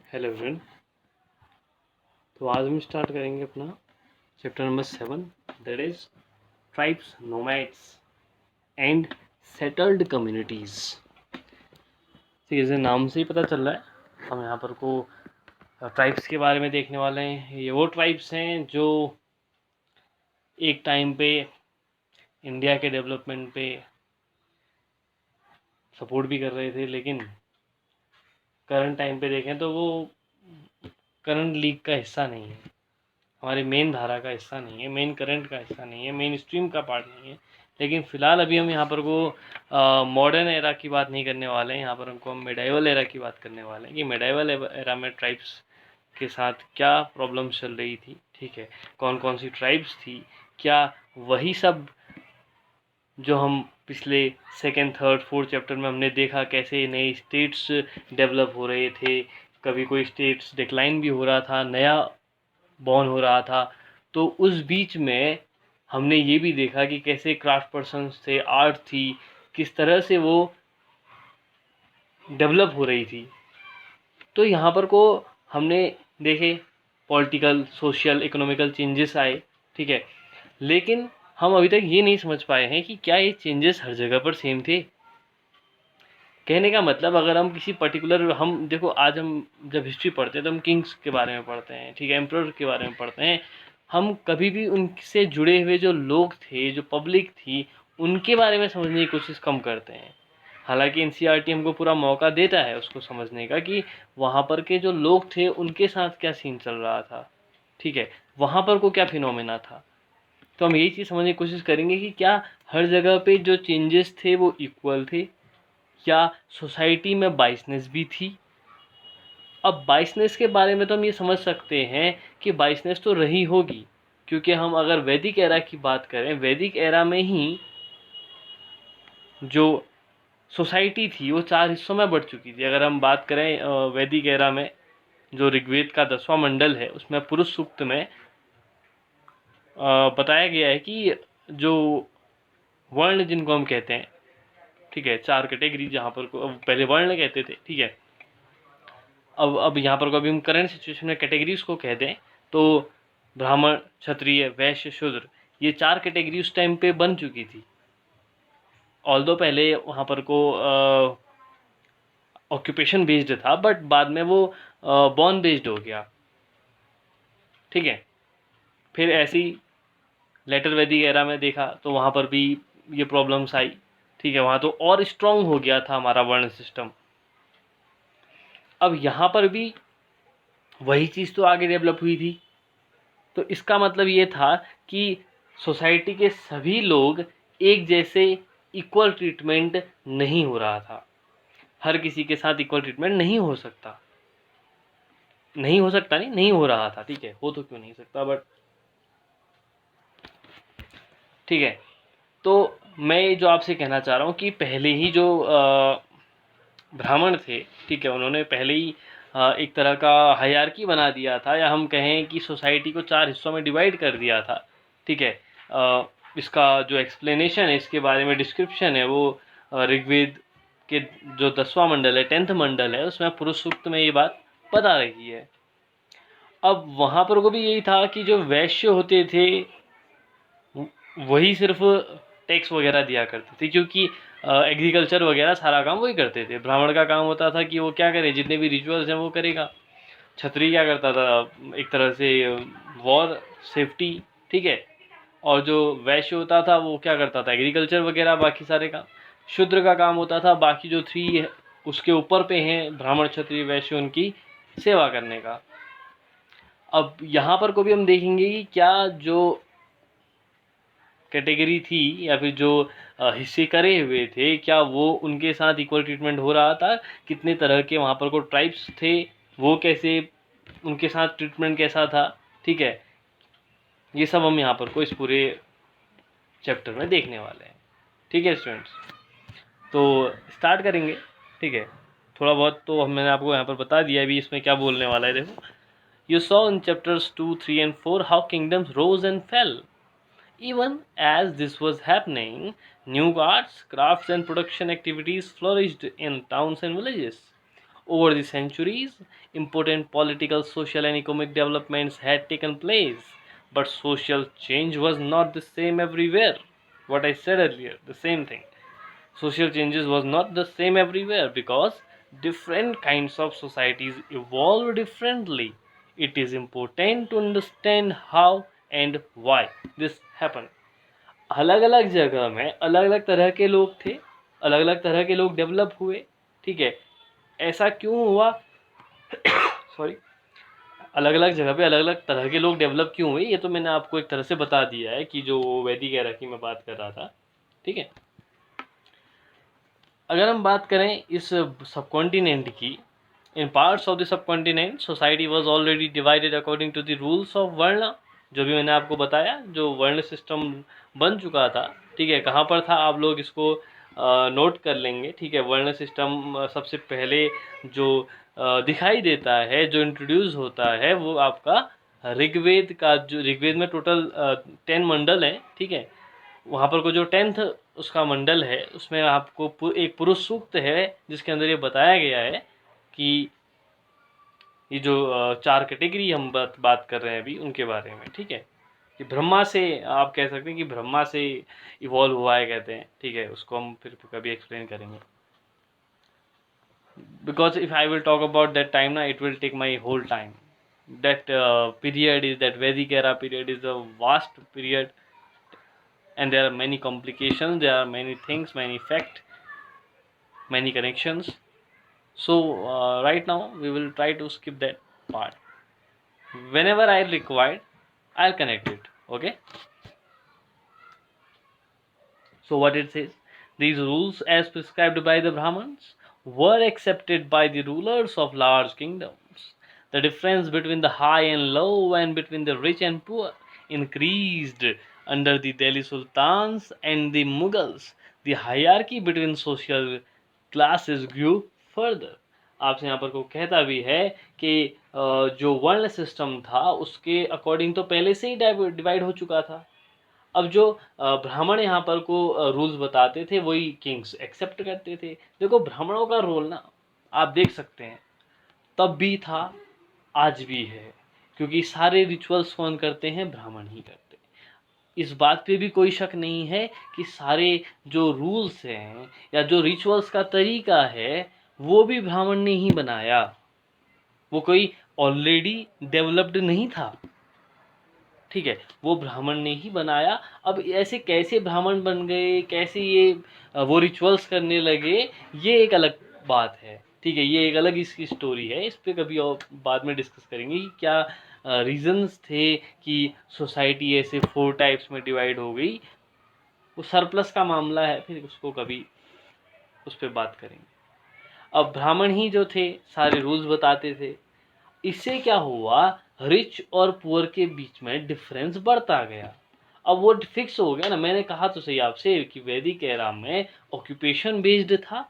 Hello everyone. तो आज हम स्टार्ट करेंगे अपना chapter number 7, that is tribes, nomads and settled communities. जैसे नाम से ही पता चल रहा है, हम यहाँ पर को ट्राइब्स के बारे में देखने वाले हैं। ये वो ट्राइब्स हैं जो एक टाइम पे इंडिया के डेवलपमेंट पे सपोर्ट भी कर रहे थे, लेकिन करंट टाइम पे देखें तो वो करंट लीग का हिस्सा नहीं है, हमारे मेन धारा का हिस्सा नहीं है, मेन करंट का हिस्सा नहीं है, मेन स्ट्रीम का पार्ट नहीं है। लेकिन फ़िलहाल अभी हम यहाँ पर को मॉडर्न एरा की बात नहीं करने वाले हैं। यहाँ पर हम मेडाइवल एरा की बात करने वाले हैं कि मेडाइवल एरा में ट्राइब्स के साथ क्या प्रॉब्लम्स चल रही थी, ठीक है, कौन कौन सी ट्राइब्स थी, क्या वही सब जो हम पिछले सेकेंड थर्ड फोर्थ चैप्टर में हमने देखा कैसे नए स्टेट्स डेवलप हो रहे थे, कभी कोई स्टेट्स डिक्लाइन भी हो रहा था, नया बॉर्न हो रहा था। तो उस बीच में हमने ये भी देखा कि कैसे क्राफ्ट पर्सन्स थे, आर्ट थी, किस तरह से वो डेवलप हो रही थी। तो यहाँ पर को हमने देखे पॉलिटिकल, सोशल, इकोनॉमिकल चेंजेस आए, ठीक है, लेकिन हम अभी तक ये नहीं समझ पाए हैं कि क्या ये चेंजेस हर जगह पर सेम थे। कहने का मतलब, अगर हम किसी पर्टिकुलर, हम देखो आज हम जब हिस्ट्री पढ़ते हैं तो हम किंग्स के बारे में पढ़ते हैं, ठीक है, एम्परर के बारे में पढ़ते हैं, हम कभी भी उनसे जुड़े हुए जो लोग थे, जो पब्लिक थी, उनके बारे में समझने की कोशिश कम करते हैं। हालांकि एनसीईआरटी हमको पूरा मौका देता है उसको समझने का कि वहाँ पर के जो लोग थे उनके साथ क्या सीन चल रहा था, ठीक है, वहाँ पर को क्या फिनोमेना था। तो हम यही चीज़ समझने की कोशिश करेंगे कि क्या हर जगह पे जो चेंजेस थे वो इक्वल थे, या सोसाइटी में बाइसनेस भी थी। अब बाइसनेस के बारे में तो हम ये समझ सकते हैं कि बाइसनेस तो रही होगी, क्योंकि हम अगर वैदिक एरा की बात करें, वैदिक एरा में ही जो सोसाइटी थी वो 4 हिस्सों में बढ़ चुकी थी। अगर हम बात करें वैदिक एरा में, जो ऋग्वेद का 10वां मंडल है उसमें पुरुष सूक्त में बताया गया है कि जो वर्ण जिनको हम कहते हैं, ठीक है, 4 कैटेगरी, जहाँ पर पहले वर्ण कहते थे, ठीक है, अब यहाँ पर अभी हम करंट सिचुएशन में कैटेगरीज को कह दें तो ब्राह्मण, क्षत्रिय, वैश्य, शूद्र, ये 4 कैटेगरी उस टाइम पे बन चुकी थी। ऑल्दो पहले वहाँ पर को ऑक्यूपेशन बेस्ड था, बट बाद में वो बॉर्न बेस्ड हो गया, ठीक है। फिर ऐसी लेटर वैदिक एरा में देखा तो वहाँ पर भी ये प्रॉब्लम्स आई, ठीक है, वहाँ तो और स्ट्रॉन्ग हो गया था हमारा वर्ण सिस्टम। अब यहाँ पर भी वही चीज़ तो आगे डेवलप हुई थी। तो इसका मतलब ये था कि सोसाइटी के सभी लोग एक जैसे इक्वल ट्रीटमेंट नहीं हो रहा था, हर किसी के साथ इक्वल ट्रीटमेंट नहीं हो सकता, नहीं हो रहा था, ठीक है, हो तो क्यों नहीं सकता, बट ठीक है। तो मैं जो आपसे कहना चाह रहा हूँ कि पहले ही जो ब्राह्मण थे, ठीक है, उन्होंने पहले ही एक तरह का हायरार्की बना दिया था, या हम कहें कि सोसाइटी को 4 हिस्सों में डिवाइड कर दिया था, ठीक है। इसका जो एक्सप्लेनेशन है, इसके बारे में डिस्क्रिप्शन है, वो ऋग्वेद के जो 10वां मंडल है, 10th मंडल है, उसमें पुरुष सूक्त में ये बात बता रही है। अब वहाँ पर को भी यही था कि जो वैश्य होते थे वही सिर्फ टैक्स वगैरह दिया करते थे, क्योंकि एग्रीकल्चर वगैरह सारा काम वही करते थे। ब्राह्मण का काम होता था कि वो क्या करे, जितने भी रिचुअल्स हैं वो करेगा। क्षत्रिय क्या करता था, एक तरह से वॉर, सेफ्टी, ठीक है, और जो वैश्य होता था वो क्या करता था, एग्रीकल्चर वगैरह बाकी सारे काम। शूद्र का काम होता था बाकी जो 3 उसके ऊपर पे हैं, ब्राह्मण, क्षत्रिय, वैश्य, उनकी सेवा करने का। अब यहाँ पर को भी हम देखेंगे कि क्या जो कैटेगरी थी या फिर जो हिस्से करे हुए थे, क्या वो उनके साथ इक्वल ट्रीटमेंट हो रहा था, कितने तरह के वहाँ पर को ट्राइब्स थे, वो कैसे, उनके साथ ट्रीटमेंट कैसा था, ठीक है, ये सब हम यहाँ पर को इस पूरे चैप्टर में देखने वाले हैं, ठीक है स्टूडेंट्स। तो स्टार्ट करेंगे, ठीक है। थोड़ा बहुत तो मैंने आपको यहाँ पर बता दिया अभी इसमें क्या बोलने वाला है। देखो, you saw in chapters 2, 3 and 4 how kingdoms rose and fell. Even as this was happening, new arts, crafts and production activities flourished in towns and villages. Over the centuries, important political, social and economic developments had taken place, but social change was not the same everywhere. What I said earlier, the same thing. Social changes was not the same everywhere because different kinds of societies evolve differently. It is important to understand how and why this happened. अलग अलग जगह में अलग अलग तरह के लोग थे, अलग अलग तरह के लोग डेवलप हुए, ठीक है। ऐसा क्यों हुआ? सॉरी, अलग अलग जगह पे अलग अलग तरह के लोग डेवलप क्यों हुए, ये तो मैंने आपको एक तरह से बता दिया है कि जो वैदिक एरा की मैं बात कर रहा था, ठीक है। अगर हम बात करें इस सब कॉन्टिनेंट की, in parts of the subcontinent society was already divided according to the rules of varna, जो भी मैंने आपको बताया, जो वर्ण सिस्टम बन चुका था, ठीक है। कहाँ पर था आप लोग इसको नोट कर लेंगे, ठीक है। वर्ण सिस्टम सबसे पहले जो दिखाई देता है, जो इंट्रोड्यूस होता है, वो आपका ऋग्वेद का, जो ऋग्वेद में टोटल 10 मंडल हैं, ठीक है। वहाँ पर को जो 10th उसका मंडल है, उसमें आपको एक पुरुष सूक्त है जिसके अंदर ये बताया गया है कि ये जो 4 कैटेगरी हम बात कर रहे हैं अभी उनके बारे में, ठीक है। कि ब्रह्मा से, आप कह सकते हैं कि ब्रह्मा से इवॉल्व हुआ है कहते हैं, ठीक है। उसको हम फिर कभी एक्सप्लेन करेंगे, because if I will talk about that time ना, it will take my whole time. That period is, that Vedic era period is a vast period, and there are many complications, there are many things, many facts, many connections. So right now we will try to skip that part. Whenever I required, I'll connect it. Okay. So what it says, these rules as prescribed by the Brahmins were accepted by the rulers of large kingdoms. The difference between the high and low and between the rich and poor increased under the Delhi Sultans and the Mughals. The hierarchy between social classes grew further. आपसे यहाँ पर को कहता भी है कि जो वर्ण सिस्टम था उसके अकॉर्डिंग तो पहले से ही डिवाइड हो चुका था। अब जो ब्राह्मण यहाँ पर को रूल्स बताते थे वही किंग्स एक्सेप्ट करते थे। देखो ब्राह्मणों का रोल ना आप देख सकते हैं, तब भी था, आज भी है, क्योंकि सारे रिचुअल्स कौन करते हैं? ब्राह्मण ही करते हैं। इस बात पे भी कोई शक नहीं है कि सारे जो रूल्स हैं या जो रिचुअल्स का तरीका है वो भी ब्राह्मण ने ही बनाया, वो कोई ऑलरेडी डेवलप्ड नहीं था, ठीक है। वो ब्राह्मण ने ही बनाया। अब ऐसे कैसे ब्राह्मण बन गए, कैसे ये वो रिचुअल्स करने लगे, ये एक अलग बात है, ठीक है। ये एक अलग इसकी स्टोरी है, इस पर कभी और बाद में डिस्कस करेंगे कि क्या रीजंस थे कि सोसाइटी ऐसे 4 टाइप्स में डिवाइड हो गई। वो सरप्लस का मामला है, फिर उसको कभी उस पर बात करेंगे। अब ब्राह्मण ही जो थे सारे रूल्स बताते थे। इससे क्या हुआ, रिच और पुअर के बीच में डिफरेंस बढ़ता गया। अब वो फिक्स हो गया ना, मैंने कहा तो सही आपसे कि वैदिक एरा में ऑक्यूपेशन बेस्ड था।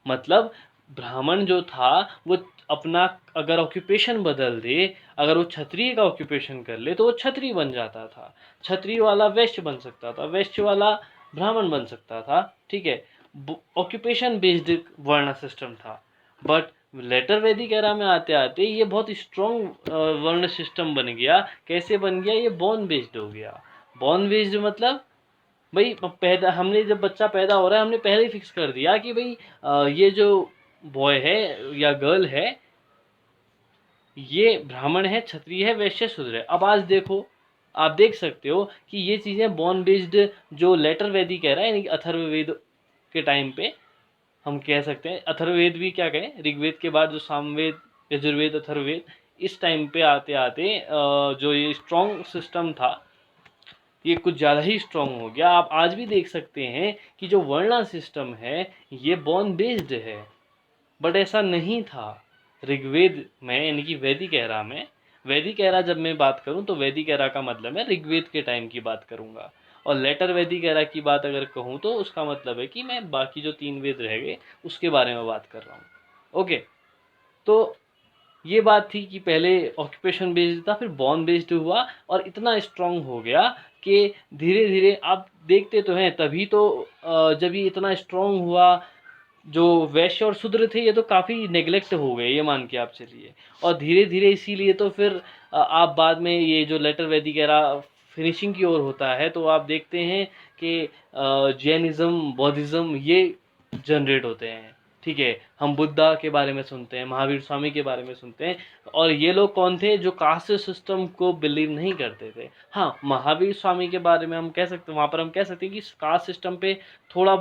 मतलब ब्राह्मण जो था वो अपना अगर ऑक्यूपेशन बदल दे, अगर वो क्षत्रिय का ऑक्यूपेशन कर ले तो वो क्षत्रिय बन जाता था, क्षत्रिय वाला वैश्य बन सकता था, वैश्य वाला ब्राह्मण बन सकता था, ठीक है। ऑक्यूपेशन बेस्ड वर्ण सिस्टम था। बट लेटर वैदिक एरा में आते आते ये बहुत स्ट्रॉन्ग वर्ण सिस्टम बन गया। कैसे बन गया? ये बॉर्न बेस्ड हो गया। बॉर्न बेस्ड मतलब भाई पैदा, हमने जब बच्चा पैदा हो रहा है हमने पहले ही फिक्स कर दिया कि भाई ये जो बॉय है या गर्ल है ये ब्राह्मण है, क्षत्रिय है, वैश्य, शूद्र है। अब आज देखो, आप देख सकते हो कि ये चीज़ें बॉर्न बेस्ड जो लेटर वैदिक एरा यानी कि अथर्ववेद के टाइम पे हम कह सकते हैं, अथर्ववेद भी क्या कहें, ऋग्वेद के बाद जो सामवेद, यजुर्वेद, अथर्ववेद, इस टाइम पे आते आते जो ये स्ट्रॉन्ग सिस्टम था ये कुछ ज़्यादा ही स्ट्रॉन्ग हो गया। आप आज भी देख सकते हैं कि जो वर्णा सिस्टम है ये बॉर्न बेस्ड है, बट ऐसा नहीं था ऋग्वेद में यानी कि वैदिक एरा में। वैदिक एरा जब मैं बात करूं तो वैदिक एरा का मतलब है ऋग्वेद के टाइम की बात करूंगा, और लेटर वैदिक एरा की बात अगर कहूं तो उसका मतलब है कि मैं बाकी जो 3 वेद रह गए उसके बारे में बात कर रहा हूं। ओके, तो ये बात थी कि पहले ऑक्यूपेशन बेस्ड था, फिर बॉर्न बेस्ड हुआ और इतना स्ट्रांग हो गया कि धीरे धीरे आप देखते तो हैं, तभी तो जब ये इतना स्ट्रांग हुआ जो वैश्य और शूद्र थे ये तो काफ़ी नेग्लेक्ट हो गए, ये मान के आप चलिए। और धीरे धीरे इसीलिए तो फिर आप बाद में ये जो लेटर वैदिक एरा फिनिशिंग की ओर होता है तो आप देखते हैं कि जैनिज़्म, बौद्धिज़्म ये जनरेट होते हैं। ठीक है, हम बुद्धा के बारे में सुनते हैं, महावीर स्वामी के बारे में सुनते हैं, और ये लोग कौन थे? जो कास्ट सिस्टम को बिलीव नहीं करते थे। हाँ, महावीर स्वामी के बारे में हम कह सकते हैं, वहाँ पर हम कह सकते हैं कि कास्ट सिस्टम पे थोड़ा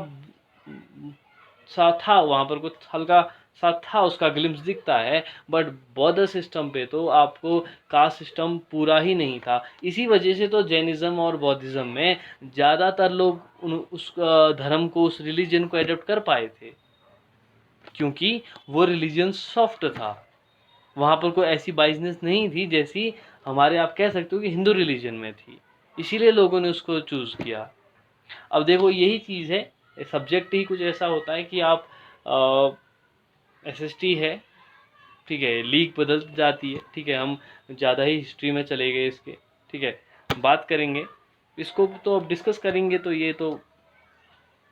सा था, वहाँ पर कुछ हल्का सा था, उसका ग्लिम्स दिखता है, बट बौद्ध सिस्टम पे तो आपको कास्ट सिस्टम पूरा ही नहीं था। इसी वजह से तो जैनिज़्म और बौद्धिज़्म में ज़्यादातर लोग उस धर्म को, उस रिलीजन को एडप्ट कर पाए थे, क्योंकि वो रिलीजन सॉफ्ट था। वहाँ पर कोई ऐसी बाइजनेस नहीं थी जैसी हमारे, आप कह सकते हो कि हिंदू रिलीजन में थी, इसीलिए लोगों ने उसको चूज़ किया। अब देखो यही चीज़ है, सब्जेक्ट ही कुछ ऐसा होता है कि आप एसएसटी है, ठीक है, लीग बदल जाती है, ठीक है, हम ज़्यादा ही हिस्ट्री में चले गए इसके, ठीक है, बात करेंगे इसको तो अब डिस्कस करेंगे तो ये तो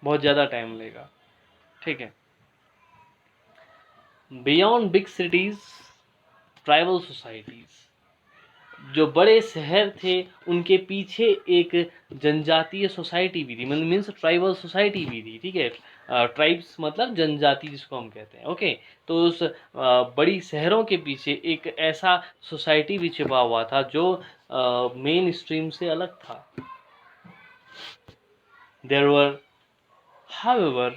बहुत ज़्यादा टाइम लेगा, ठीक है। Beyond big cities, tribal societies, जो बड़े शहर थे उनके पीछे एक जनजातीय सोसाइटी भी थी, मतलब मीन्स ट्राइबल सोसाइटी भी थी, ठीक है। ट्राइब्स मतलब जनजाति जिसको हम कहते हैं, ओके। तो उस बड़ी शहरों के पीछे एक ऐसा सोसाइटी भी छिपा हुआ था जो मेन स्ट्रीम से अलग था। There were however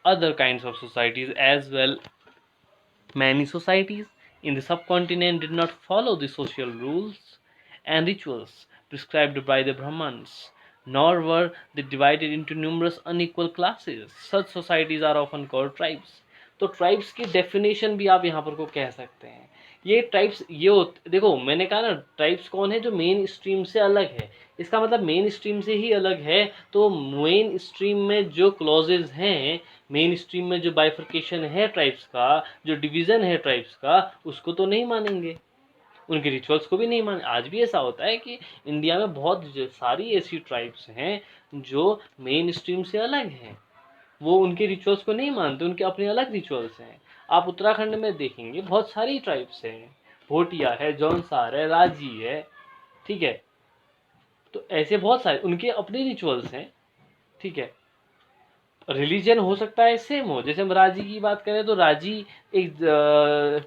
other kinds of societies as well. Many societies in the subcontinent did not follow the social rules and rituals prescribed by the Brahmins, nor were they divided into numerous unequal classes. Such societies are often called tribes. तो tribes की definition भी आप यहाँ पर को कह सकते हैं। ये ट्राइब्स देखो मैंने कहा ना, ट्राइब्स कौन है? जो मेन स्ट्रीम से अलग है। इसका मतलब मेन स्ट्रीम से ही अलग है, तो मेन स्ट्रीम में जो क्लॉजेज हैं, मेन स्ट्रीम में जो बाइफर्केशन है ट्राइब्स का, जो डिवीज़न है ट्राइब्स का, उसको तो नहीं मानेंगे, उनके रिचुअल्स को भी नहीं मान। आज भी ऐसा होता है कि इंडिया में बहुत सारी ऐसी ट्राइब्स हैं जो मेन स्ट्रीम से अलग हैं, वो उनके रिचुअल्स को नहीं मानते, उनके अपने अलग रिचुअल्स हैं। आप उत्तराखंड में देखेंगे बहुत सारी ट्राइब्स हैं, भोटिया है, जौनसार है, राजी है, ठीक है। तो ऐसे बहुत सारे उनके अपने रिचुअल्स हैं, ठीक है। रिलीजन हो सकता है सेम हो, जैसे हम राजी की बात करें तो राजी एक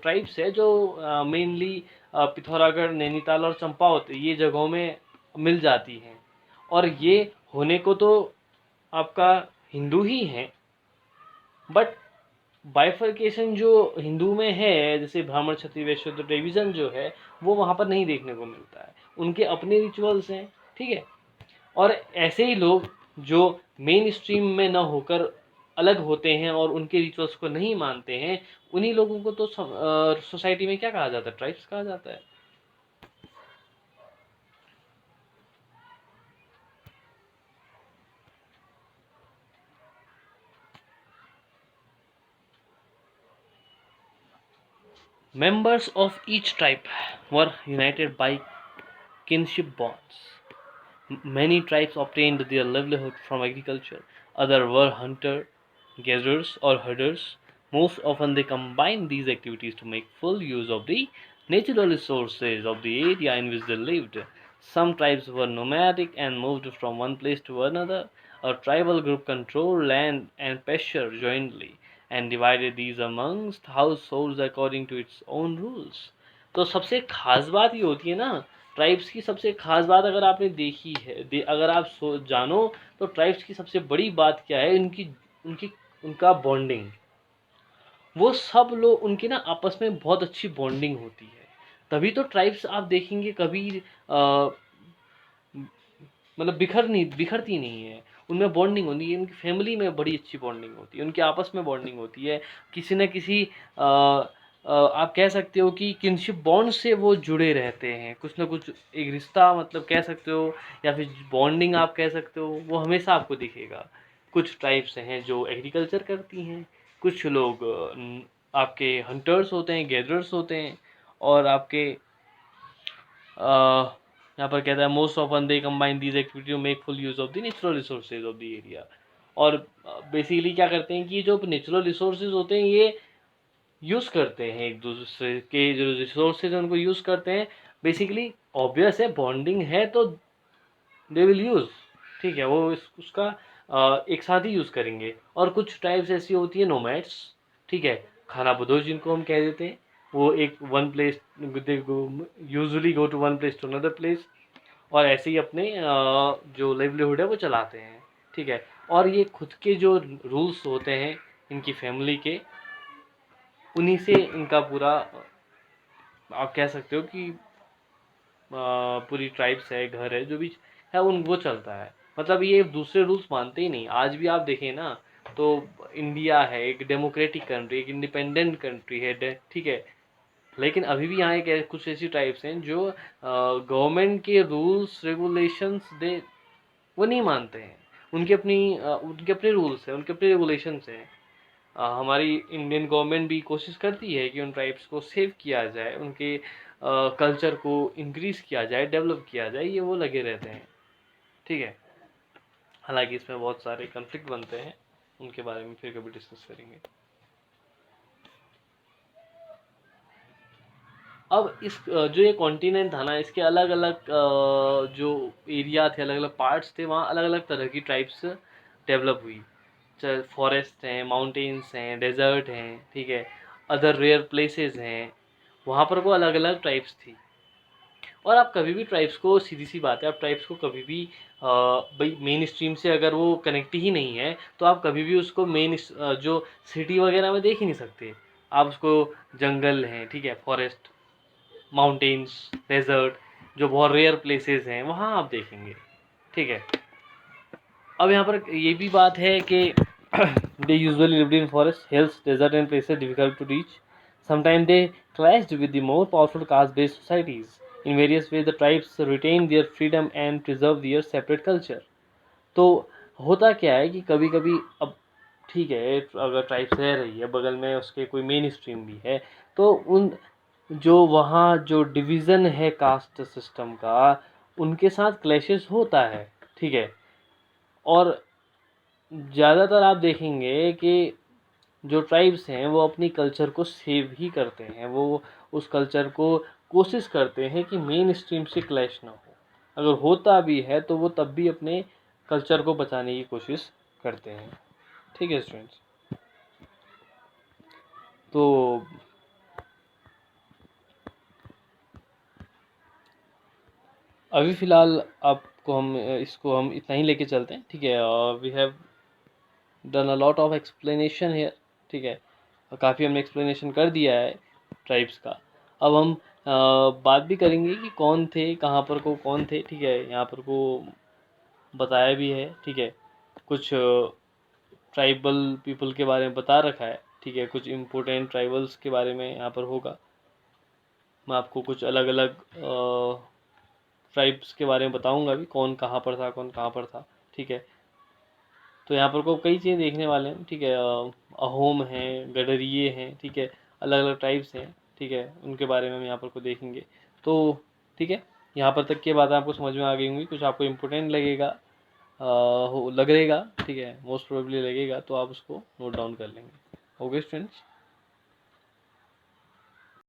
ट्राइब्स है जो मेनली पिथौरागढ़, नैनीताल और चंपावत ये जगहों में मिल जाती हैं, और ये होने को तो आपका हिंदू ही हैं, बट बाइफर्केशन जो हिंदू में है, जैसे ब्राह्मण, क्षत्रिय, वैश्य, शूद्र डिवीजन जो है वो वहाँ पर नहीं देखने को मिलता है, उनके अपने रिचुअल्स हैं, ठीक है। और ऐसे ही लोग जो मेन स्ट्रीम में न होकर अलग होते हैं और उनके रिचुअल्स को नहीं मानते हैं, उन्हीं लोगों को तो सोसाइटी में क्या कहा जाता है? ट्राइब्स कहा जाता है। Members of each tribe were united by kinship bonds. Many tribes obtained their livelihood from agriculture. Others were hunter gatherers or herders. Most often they combined these activities to make full use of the natural resources of the area in which they lived. Some tribes were nomadic and moved from one place to another. A tribal group controlled land and pasture jointly and divided these amongst households according to its own rules. तो सबसे खास बात ये होती है ना, tribes की सबसे खास बात अगर आपने देखी है, अगर आप जानो तो ट्राइब्स की सबसे बड़ी बात क्या है? उनकी उनकी उनका बॉन्डिंग। वो सब लोग उनकी ना आपस में बहुत अच्छी बॉन्डिंग होती है, तभी तो ट्राइब्स आप देखेंगे कभी मतलब बिखरती नहीं है, उनमें बॉन्डिंग होती है, उनकी फैमिली में बड़ी अच्छी बॉन्डिंग होती है, उनके आपस में बॉन्डिंग होती है, किसी न किसी आप कह सकते हो कि किनशिप बॉन्ड से वो जुड़े रहते हैं, कुछ ना कुछ एक रिश्ता मतलब कह सकते हो, या फिर बॉन्डिंग आप कह सकते हो, वो हमेशा आपको दिखेगा। कुछ ट्राइब्स हैं जो एग्रीकल्चर करती हैं, कुछ लोग आपके हंटर्स होते हैं, गैदरर्स होते हैं, और आपके यहाँ पर कहता है most often they combine these activity to make full use of the natural resources of the area. और बेसिकली क्या करते हैं कि जो नेचुरल रिसोर्सेज होते हैं ये यूज़ करते हैं, एक दूसरे के जो रिसोर्सेज हैं उनको यूज़ करते हैं। बेसिकली ऑब्वियस है, बॉन्डिंग है तो दे विल यूज़, ठीक है, वो उसका एक साथ ही यूज़ करेंगे। और कुछ टाइप्स ऐसी होती है नोमैड्स, ठीक है, खानाबदोश जिनको हम कह देते हैं, वो एक one place usually go to one place to another place, और ऐसे ही अपने जो लाइवलीहुड है वो चलाते हैं, ठीक है। और ये खुद के जो रूल्स होते हैं इनकी फैमिली के, उन्हीं से इनका पूरा आप कह सकते हो कि पूरी ट्राइब्स है, घर है, जो भी है उन वो चलता है। मतलब ये दूसरे रूल्स मानते ही नहीं। आज भी आप देखें ना तो इंडिया है एक डेमोक्रेटिक कंट्री, एक इंडिपेंडेंट कंट्री है, ठीक है, लेकिन अभी भी यहाँ एक कुछ ऐसी ट्राइब्स हैं जो गवर्नमेंट के रूल्स रेगुलेशंस दे वो नहीं मानते हैं। उनके अपने रूल्स हैं, उनके अपने रेगुलेशंस हैं। हमारी इंडियन गवर्नमेंट भी कोशिश करती है कि उन ट्राइब्स को सेव किया जाए, उनके कल्चर को इंक्रीज़ किया जाए, डेवलप किया जाए, ये वो लगे रहते हैं, ठीक है। हालांकि इसमें बहुत सारे कॉन्फ्लिक्ट बनते हैं, उनके बारे में फिर कभी डिस्कस करेंगे। अब इस जो ये कॉन्टिनेंट था ना, इसके अलग अलग जो एरिया थे, अलग अलग पार्ट्स थे, वहाँ अलग अलग तरह की ट्राइब्स डेवलप हुई। चाहे फॉरेस्ट हैं, माउंटेन्स हैं, डेजर्ट हैं, ठीक है, अदर रेयर प्लेसेस हैं, वहाँ पर वो अलग अलग ट्राइब्स थी। और आप कभी भी ट्राइब्स को, सीधी सी बात है, आप ट्राइब्स को कभी भी भाई मेन स्ट्रीम से अगर वो कनेक्ट ही नहीं है तो आप कभी भी उसको मेन जो सिटी वगैरह में देख ही नहीं सकते। आप उसको जंगल हैं, ठीक है, फॉरेस्ट, माउंटेन्स, डेजर्ट, जो बहुत रेयर प्लेसेस हैं वहाँ आप देखेंगे, ठीक है। अब यहाँ पर ये भी बात है कि they usually lived in forests, hills, desert and places difficult to reach. Sometimes they clashed with the more powerful caste-based societies. In various ways, the tribes retained their freedom and preserved their separate culture. तो होता क्या है कि कभी कभी, अब ठीक है, अगर ट्राइब्स रह रही है बगल में, उसके कोई मेन स्ट्रीम भी है, तो उन जो वहाँ जो डिवीज़न है कास्ट सिस्टम का, उनके साथ क्लैशेस होता है, ठीक है। और ज़्यादातर आप देखेंगे कि जो ट्राइब्स हैं वो अपनी कल्चर को सेव ही करते हैं, वो उस कल्चर को कोशिश करते हैं कि मेन स्ट्रीम से क्लैश ना हो। अगर होता भी है तो वो तब भी अपने कल्चर को बचाने की कोशिश करते हैं, ठीक है स्टूडेंट्स। तो अभी फ़िलहाल आपको हम इसको हम इतना ही लेके चलते हैं, ठीक है। We have done a lot of explanation है, ठीक है, काफ़ी हमने एक्सप्लेनेशन कर दिया है ट्राइब्स का। अब हम बात भी करेंगे कि कौन थे, कहाँ पर को कौन थे, ठीक है, यहाँ पर को बताया भी है, ठीक है। कुछ ट्राइबल पीपल के बारे में बता रखा है, ठीक है, कुछ इम्पोर्टेंट ट्राइबल्स के बारे में यहाँ पर होगा। मैं आपको कुछ अलग अलग ट्राइब्स के बारे में बताऊंगा भी, कौन कहाँ पर था, कौन कहाँ पर था, ठीक है। तो यहाँ पर को कई चीज़ें देखने वाले हैं, ठीक है। अहोम हैं, गडरिये हैं, ठीक है, अलग अलग ट्राइब्स हैं, ठीक है, उनके बारे में हम यहाँ पर को देखेंगे। तो ठीक है, यहाँ पर तक की बात आपको समझ में आ गई होंगी। कुछ आपको इम्पोर्टेंट लगेगा, लगेगा, ठीक है, मोस्ट प्रोबेबली लगेगा, तो आप उसको नोट डाउन कर लेंगे। Okay students.